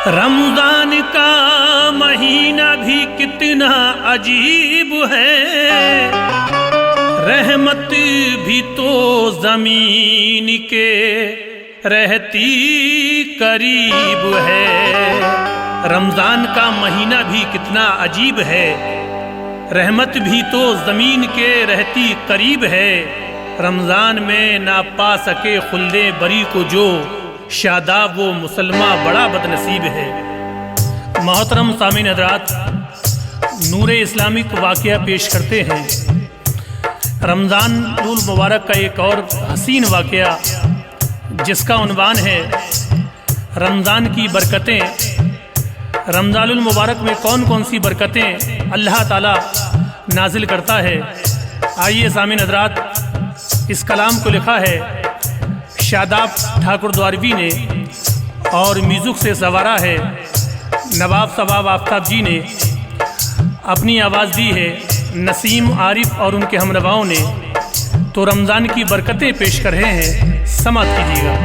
रमजान का महीना भी कितना अजीब है, रहमत भी तो जमीन के रहती करीब है। रमजान का महीना भी कितना अजीब है, रहमत भी तो जमीन के रहती करीब है। रमजान में ना पा सके खुल्दे बरी को जो, शादाब वो मुसलमान बड़ा बदनसीब है। मोहतरम सामीन हज़रात, नूरे इस्लामिक वाक़या पेश करते हैं रमज़ान उल मुबारक का एक और हसीन वाक़या, जिसका उन्वान है रमज़ान की बरकतें। रमज़ान उल मुबारक में कौन कौन सी बरकतें अल्लाह ताला नाजिल करता है। आइए सामीन हज़रात, इस कलाम को लिखा है शादाब ठाकुर द्वारवी ने और म्यूज़िक से सवारा है नवाब सवाब आफ्ताब जी ने। अपनी आवाज़ दी है नसीम आरिफ और उनके हमनवाओं ने। तो रमज़ान की बरकतें पेश कर रहे हैं, समाअत कीजिएगा।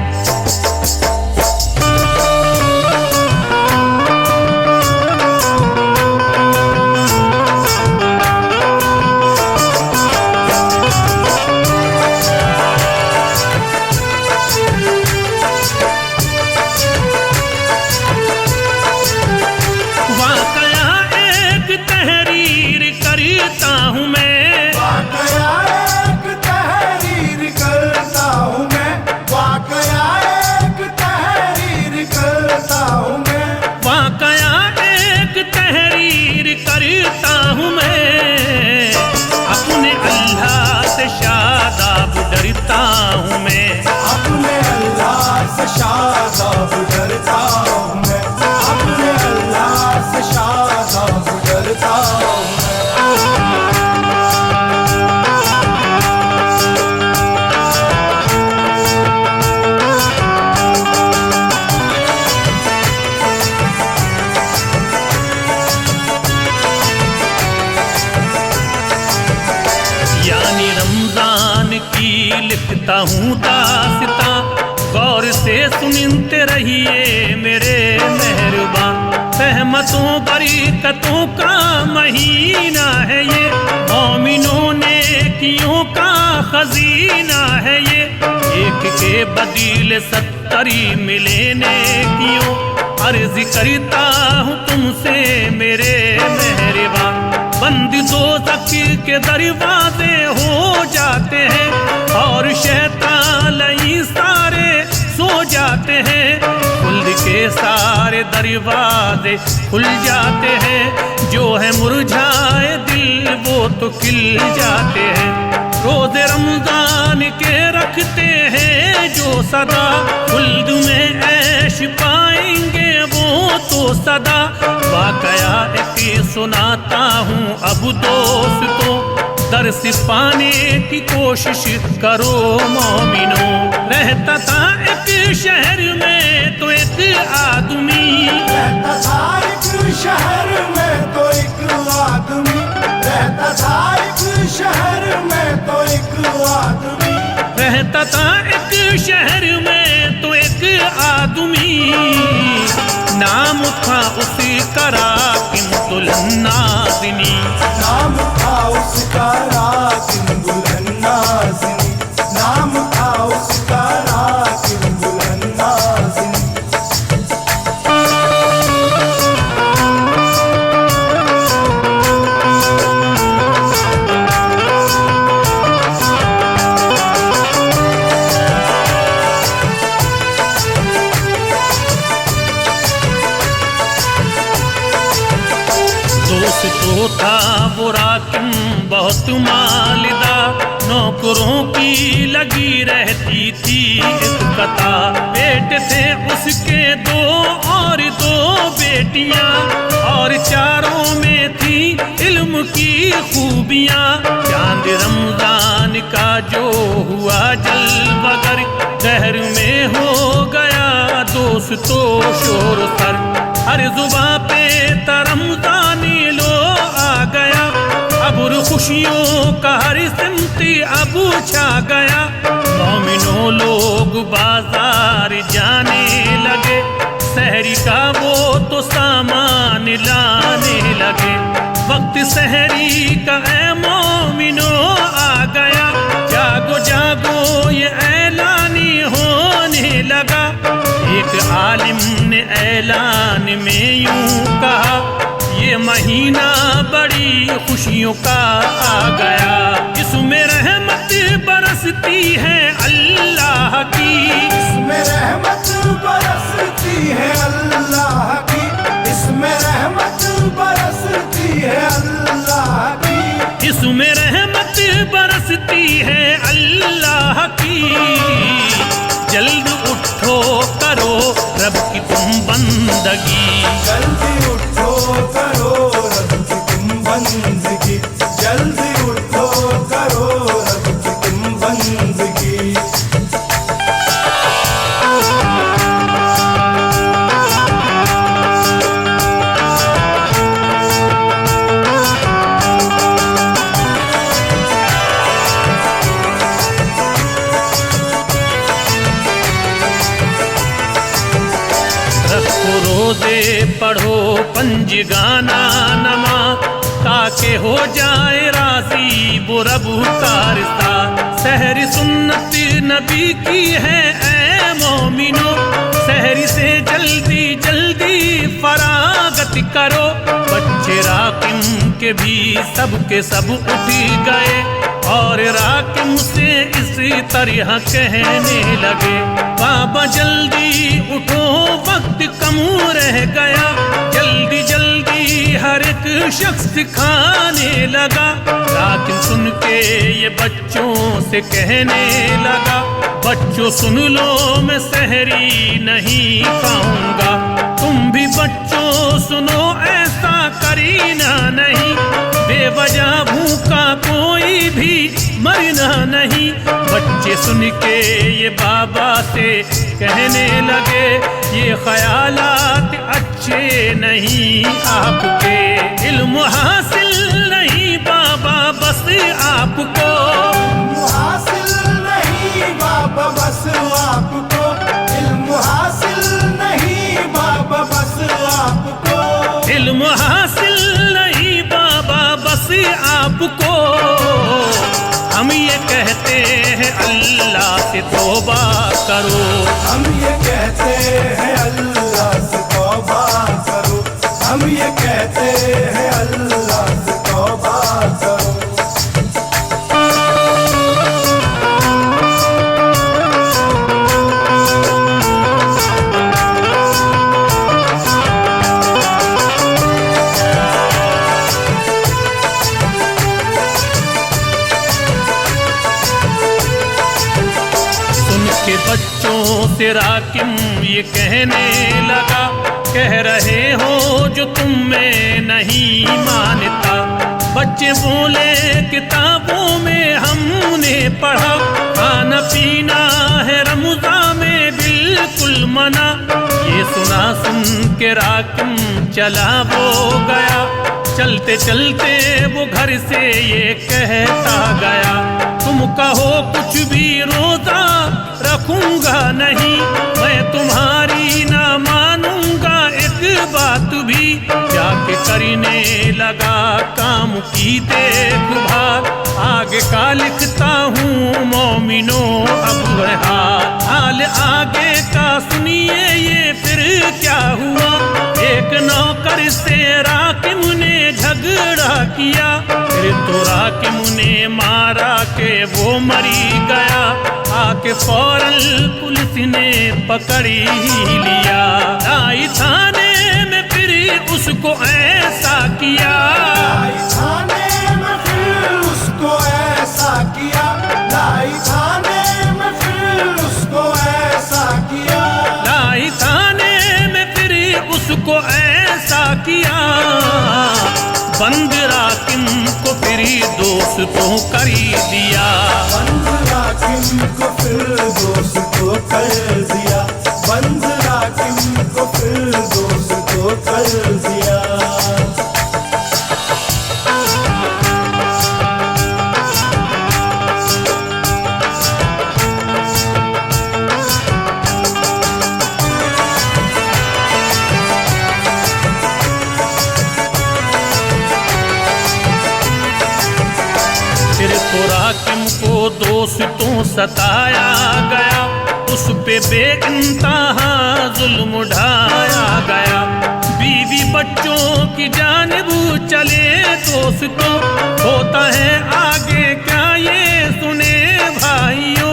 लिखता हूँ दास्तां, गौर से सुनते रहिए मेरे मेहरबान। रहमतों बरकतों का महीना है ये, मोमिनों नेकियों का खजीना है ये। एक के बदले 70 मिले नेकियों, अर्ज करता हूँ तुमसे मेरे मेहरबान। बंद दोज़ख के दरवाजे हो जाते हैं और शैतान लई सारे सो जाते हैं। खुल्द के सारे दरवाजे खुल जाते हैं, जो है मुरझाए दिल वो तो खिल जाते हैं। रोज़े रमज़ान के रखते हैं जो सदा, खुल्द में ऐश पाएंगे वो तो सदा। वाक़या एक सुनाता हूँ अब दोस्तों, दर्स पाने की कोशिश करो मोमिनो। रहता था एक शहर में तो एक आदमी, रहता था एक शहर में तो एक आदमी, रहता था एक शहर में तो एक आदमी, रहता था एक शहर में तो एक आदमी। नाम था उसका राकिन नाज़िनी, नाम था उसका राकिन नाज़िनी, नाम था उसका राकिन नाज़िनी। तो था वो राकिन बहुत मालिदा, नौकरों की लगी रहती थी एक कता। बेटे थे उसके 2 और 2 बेटियां, और चारों में थी इल्म की खूबियां। चांद रमजान का जो हुआ जलवगर, शहर में हो गया दोस्तों शोर सर। हर जुबां पे रमज़ानी लो आ गया, अब खुशियों का हर सिमती अब छा गया। मोमिनों लोग बाजार जाने लगे, सहरी का वो तो सामान लाने लगे। वक्त सहरी का ऐ मोमिनो आ गया, जागो जागो ये ऐलानी होने लगा। एक आलिम ने ऐलान में यूं कहा, ये महीना बड़ी खुशियों का आ गया। इसमें रहमत बरसती है अल्लाह की, इसमें रहमत बरसती है अल्लाह की, इसमें रहमत बरसती है अल्लाह की, इसमें रहमत बरसती है अल्लाह की। जल्द उठो करो रब की तुम बंदगी, जल्दी उठो करो रब की तुम बंदगी, जल्दी उठो करो रब की तुम बंदगी। रोजे पढ़ो पंज गाना नमा, ताके हो जाए राजी वो रब का रिश्ता। सहरी सुन्नत नबी की है ऐ मोमिनो, सहरी से जल्दी जल्दी फरागत करो। बच्चे राकिम के भी सब के सब उठ गए, और राकिम से इसी तरह कहने लगे, बाबा जल्दी उठो वक्त कम रह गया। जल्दी जल्दी हर एक शख्स खाने लगा। राकिम सुन के ये बच्चों से कहने लगा, बच्चों सुन लो मैं सहरी नहीं खाऊंगा। तुम भी बच्चों सुनो ऐसा करीना नहीं, बेवजह भूखा कोई भी मरना नहीं। बच्चे सुन के ये बाबा से कहने लगे, ये ख्यालात अच्छे नहीं आपके। इल्म हासिल नहीं बाबा बस आपको, हासिल नहीं बाबा बस आपको, इल्म हासिल नहीं बाबा बस आपको, इल्म हासिल नहीं बाबा बस आपको। हम ये कहते हैं अल्लाह से तौबा करो, हम ये कहते हैं अल्लाह से तौबा करो, हम ये कहते हैं अल्लाह से तौबा करो। बच्चों से राकिम ये कहने लगा, कह रहे हो जो तुम में नहीं मानता। बच्चे बोले किताबों में हमने पढ़ा, खाना पीना है रमज़ान में बिल्कुल मना। ये सुना सुन के राकिम चला वो गया, चलते चलते वो घर से ये कहता गया, तुम कहो कुछ भी रोजा रखूंगा नहीं, मैं तुम्हारी ना मानूंगा एक बात भी। जाके करने लगा काम की देखभाल, आगे का लिखता हूँ मोमिनो अब है हाल आगे का सुनिए ये फिर क्या हुआ। एक नौकर से राकिम ने झगड़ा किया, फिर तो राकिम ने मारा के वो मरी गया। आके फौरन पुलिस ने पकड़ ही लिया, लाई थाने में फिर उसको ऐसा किया, लाई थाने में फिर उसको ऐसा किया, लाई थाने में फिर उसको ऐसा किया, लाई थाने में फिर उसको ऐसा किया। बंद राकिम को फिर दोस्तों कर दिया, बंद राकिम को फिर दोस्तों कर दिया, बंद राकिम को फिर दोस्तों कर दिया। दोस्तों सताया गया, उस पे बेइंतहा जुल्म ढाया गया। बीवी बच्चों की जानिब चले दोस्तों, होता है आगे क्या ये सुने भाइयों।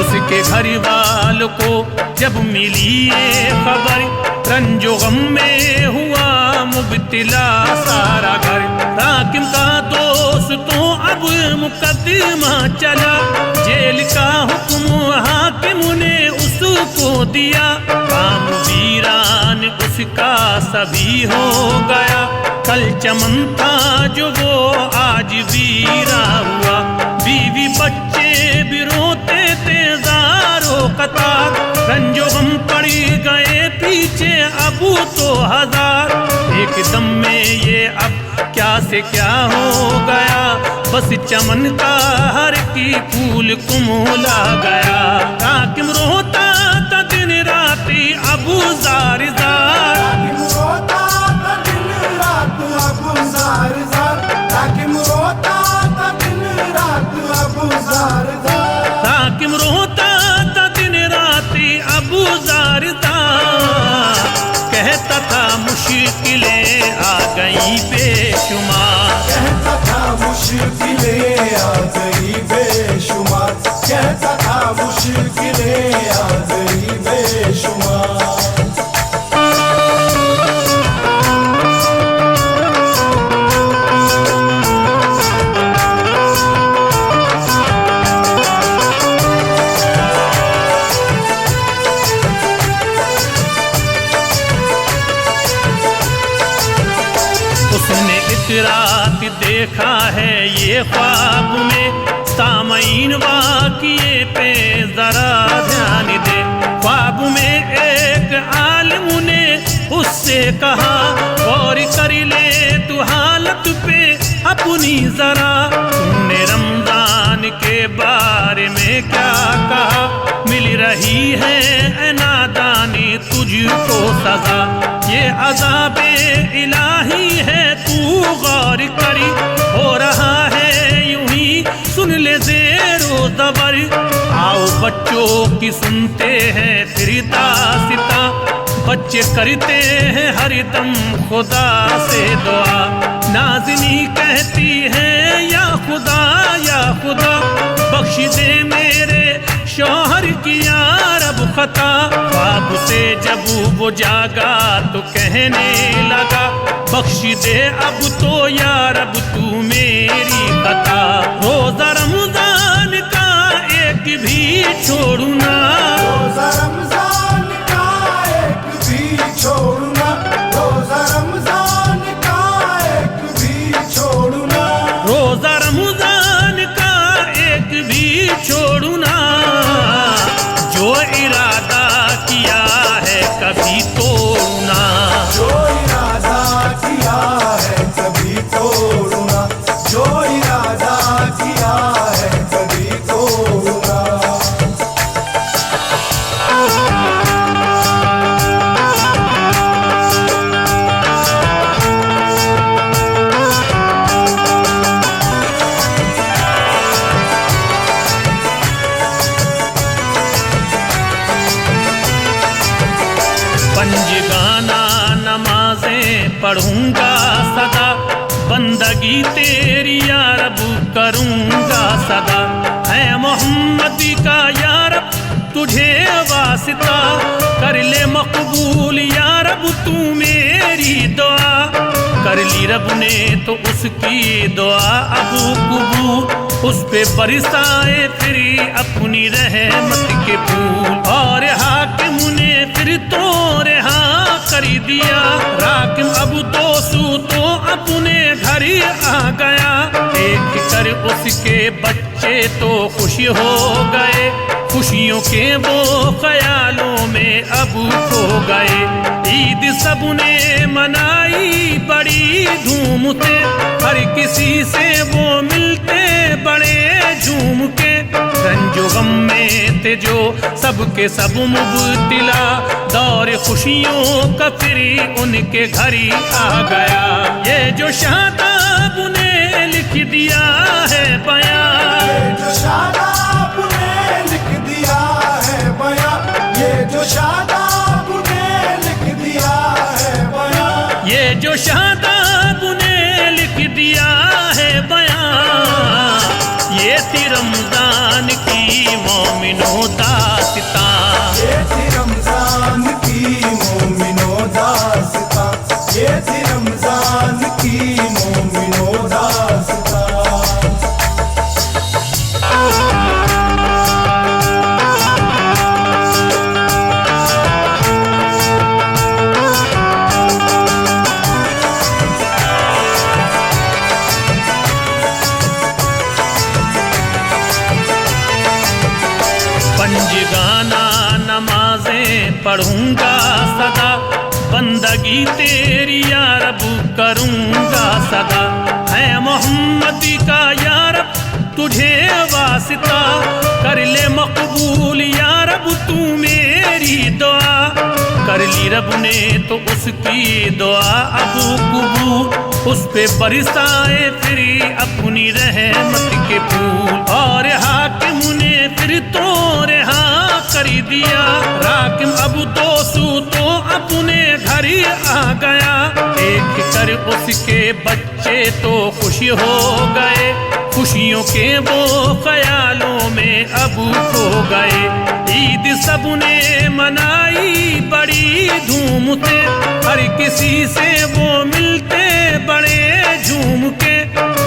उसके घर वालों को जब मिली ये खबर, रंजो गम में हुआ मुब्तिला सारा घर। हाकिम का दोस्तों अब मुकदमा चला, जेल का हुक्म हाकिम ने उसको दिया। काम वीरान उसका सभी हो गया, कल चमन था जो वो आज वीरा हुआ। बीवी बच्चे भी रोते थे ज़ारो कतार, रंजो गम पड़ी गए पीछे अब तो हजार। एकदम में ये अब क्या से क्या हो गया, बस चमन का हर की फूल कुमला गया। हाकिम रोता था दिन राती अबू ज़ार ज़ार, हाकिम रोता था दिन रात अबू ज़ार ज़ार, हाकिम रोता था दिन रात अबू ज़ार ज़ार, हाकिम रोता था दिन राती अबू ज़ार ज़ार। कहता था मुश्किलें आ गई बेशुमार, कहता था मुश्किलें आ गई बेशुमार, कहता था मुश्किलें आ गई बेशुमार। उसने एक रात देखा है ये ख्वाब में, सामईन वाक़िए पे जरा ध्यान दे। ख्वाब में एक आलिम ने उससे कहा, गौर कर ले तू हालत पे अपनी जरा। तुमने रमजान के बारे में क्या कहा, मिल रही है ए नादानी तुझको सजा। ये अज़ाबे इलाही है तू गौर करी, हो रहा है यूं ही सुन ले ज़ेरो ज़बर। आओ बच्चों की सुनते हैं फिर दास्तां, बच्चे करते हैं हरदम खुदा से दुआ। नाज़नी कहती है या खुदा बख्श दे मेरे शौहर की यारब खता। ख्वाब से जब वो जागा तो कहने लगा, बख्श दे अब तो यारब तू मेरी खता। रोज़ा रमजान का एक भी छोड़ू ना, रोज़ा रमजान का एक भी छोड़ू ना, रोज़ा रमजान का एक भी छोड़ू ना, रोज़ा रमजान का एक भी छोड़ू ना। जो इरादा किया है कभी तोड़ना, जो इरादा किया है कभी तोड़ना, जो इरादा किया है कभी तोड़ना। पंजगाना नमाजें पढ़ूंगा सदा, बंदगी तेरी यारब करूंगा सदा। है मोहम्मद का यारब तुझे वास्ता, कर ले मकबूल यारब तू मेरी दुआ। कर ली रब ने तो उसकी दुआ अब कबूल, उस पे बरसाए फिर अपनी रहमत के फूल। और हाकिम ने फिर तो रिहा कर दिया, हाकिम अब दोस्तों तो अपने घर आ गया। देख कर उसके बच्चे तो खुश हो गए, खुशियों के वो ख्यालों में अब खो गए। ईद सबने मनाई बड़ी धूम से, हर किसी से वो मिलते बड़े झूम के। रंजो गम में थे जो सबके सब मुब्तिला, दौर खुशियों का फिर उनके घर ही आ गया। ये जो शादाब ने लिख दिया है बयां, ये जो शादाब ने लिख दिया है बयां, ये जो शादाब ने लिख दिया है बयां, ये जो शादाब ने लिख दिया है बयां, ये थी रमजान की मोमिनो दास्तां, ये थी रमजान की मोमिनो दास्तां, ये थी रमजान की मोमिनो दास्तां। पंजगाना नमाजें पढ़ूंगा सदा, बंदगी तेरी या रब करूंगा सदा, है मोहम्मद का या रब तुझे वास्ता, कर ले मकबूल या रब तू मेरी दुआ, कर ली रब ने तो उसकी दुआ अब कबूल, उस पे बरसाए फिर अपनी रहमत के फूल, और हाकिम ने फिर तो रिहा कर दिया, राकिम अब दोस्तों तो अपने घर आ गया, देख कर उसके बच्चे तो खुश हो गए, खुशियों के वो ख्यालों में अब खो गए, ईद सबने मनाई बड़ी धूम से, हर किसी से वो मिलते बड़े झूम के,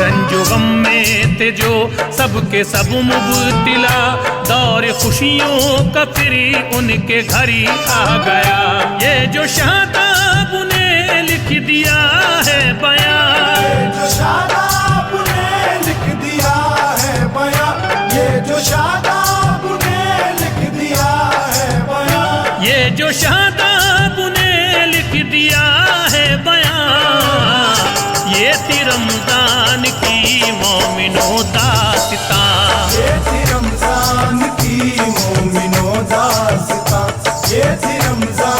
रंजो गम में थे जो सबके सब मुब्तिला, दौर खुशियों का फिर उनके घर ही आ गया, ये जो शादाब ने लिख दिया है बयां, ये जो शादाब ने लिख दिया है बयां, ये जो शादाब ने लिख दिया है बयां, ये जो शादाब ने लिख दिया है बयां, ये थी रमजान की मोमिनो दास्तां, ये थी रमजान की मोमिनो दास्तां, ये थी रमजान